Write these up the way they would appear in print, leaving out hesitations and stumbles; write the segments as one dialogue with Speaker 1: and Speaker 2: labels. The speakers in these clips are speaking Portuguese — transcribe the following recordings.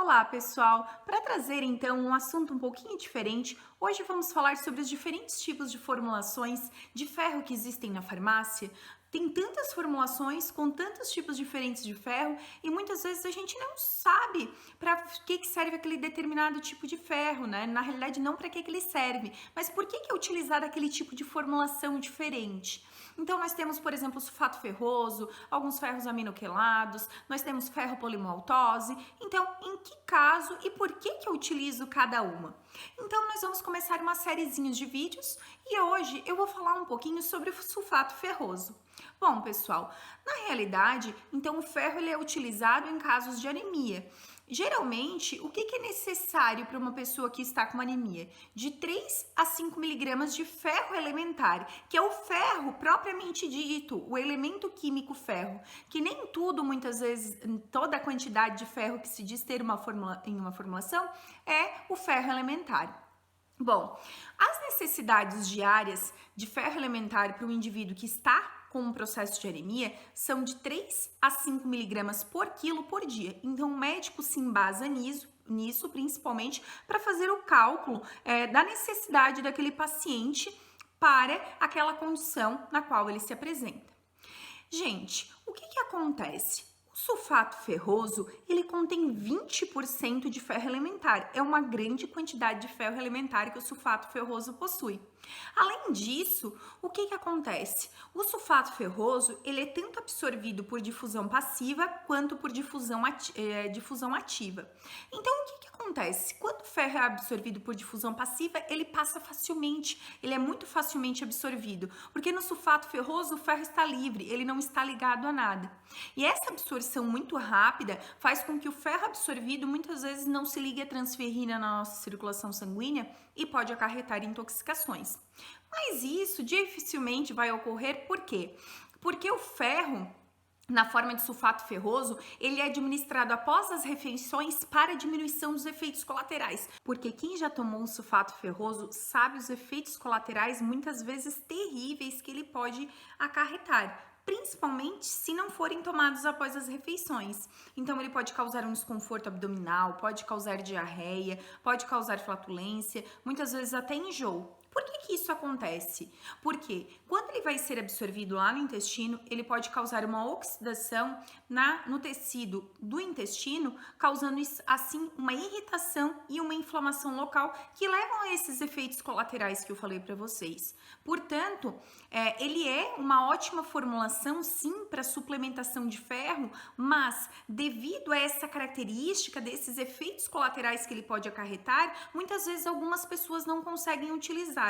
Speaker 1: Olá, pessoal! Para trazer então um assunto um pouquinho diferente, hoje vamos falar sobre os diferentes tipos de formulações de ferro que existem na farmácia. Tem tantas formulações com tantos tipos diferentes de ferro e muitas vezes a gente não sabe para que serve aquele determinado tipo de ferro, né? Na realidade, não para que ele serve, mas por que é utilizado aquele tipo de formulação diferente. Então, nós temos, por exemplo, sulfato ferroso, alguns ferros aminoquelados, nós temos ferro polimaltose. Então, em que caso e por que eu utilizo cada uma? Então, nós vamos começar uma sériezinha de vídeos e hoje eu vou falar um pouquinho sobre o sulfato ferroso. Bom, pessoal, na realidade, então o ferro ele é utilizado em casos de anemia. Geralmente, o que é necessário para uma pessoa que está com anemia? De 3 a 5 miligramas de ferro elementar, que é o ferro propriamente dito, o elemento químico ferro, que nem tudo, muitas vezes, toda a quantidade de ferro que se diz ter em uma formulação é o ferro elementar. Bom, as necessidades diárias de ferro elementar para o indivíduo que está com um processo de anemia são de 3 a 5 miligramas por quilo por dia. Então, o médico se embasa nisso principalmente para fazer o cálculo da necessidade daquele paciente para aquela condição na qual ele se apresenta. Gente, o que acontece? O sulfato ferroso, ele contém 20% de ferro elementar. É uma grande quantidade de ferro elementar que o sulfato ferroso possui. Além disso, o que acontece? O sulfato ferroso, ele é tanto absorvido por difusão passiva quanto por difusão ativa. Então, o que acontece? Quando o ferro é absorvido por difusão passiva, ele passa facilmente, ele é muito facilmente absorvido, porque no sulfato ferroso o ferro está livre, ele não está ligado a nada. E essa absorção muito rápida faz com que o ferro absorvido muitas vezes não se ligue à transferrina na nossa circulação sanguínea e pode acarretar intoxicações. Mas isso dificilmente vai ocorrer, por quê? Porque o ferro, na forma de sulfato ferroso, ele é administrado após as refeições para diminuição dos efeitos colaterais. Porque quem já tomou um sulfato ferroso sabe os efeitos colaterais muitas vezes terríveis que ele pode acarretar, principalmente se não forem tomados após as refeições. Então, ele pode causar um desconforto abdominal, pode causar diarreia, pode causar flatulência, muitas vezes até enjoo. Por que isso acontece? Porque quando ele vai ser absorvido lá no intestino, ele pode causar uma oxidação no tecido do intestino, causando assim uma irritação e uma inflamação local que levam a esses efeitos colaterais que eu falei para vocês. Portanto, ele é uma ótima formulação sim para suplementação de ferro, mas devido a essa característica desses efeitos colaterais que ele pode acarretar, muitas vezes algumas pessoas não conseguem utilizar.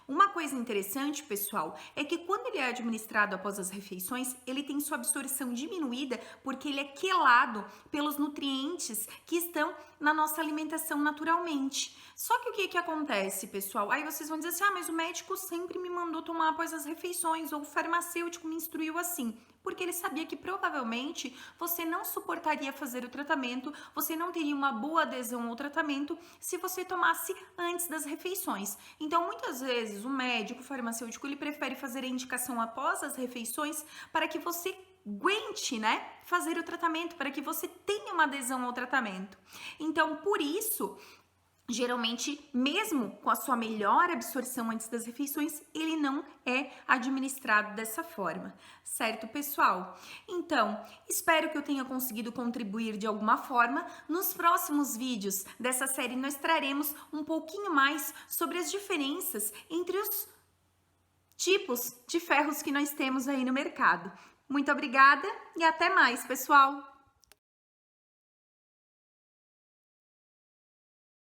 Speaker 1: Uma coisa interessante, pessoal, é que quando ele é administrado após as refeições, ele tem sua absorção diminuída porque ele é quelado pelos nutrientes que estão na nossa alimentação naturalmente. Só que o que acontece, pessoal? Aí vocês vão dizer assim, mas o médico sempre me mandou tomar após as refeições, ou o farmacêutico me instruiu assim. Porque ele sabia que provavelmente você não suportaria fazer o tratamento, você não teria uma boa adesão ao tratamento se você tomasse antes das refeições. Então, muitas vezes, o médico, o farmacêutico, ele prefere fazer a indicação após as refeições para que você aguente, né, fazer o tratamento, para que você tenha uma adesão ao tratamento. Então, por isso, geralmente, mesmo com a sua melhor absorção antes das refeições, ele não é administrado dessa forma, certo, pessoal? Então, espero que eu tenha conseguido contribuir de alguma forma. Nos próximos vídeos dessa série, nós traremos um pouquinho mais sobre as diferenças entre os tipos de ferros que nós temos aí no mercado. Muito obrigada e até mais, pessoal!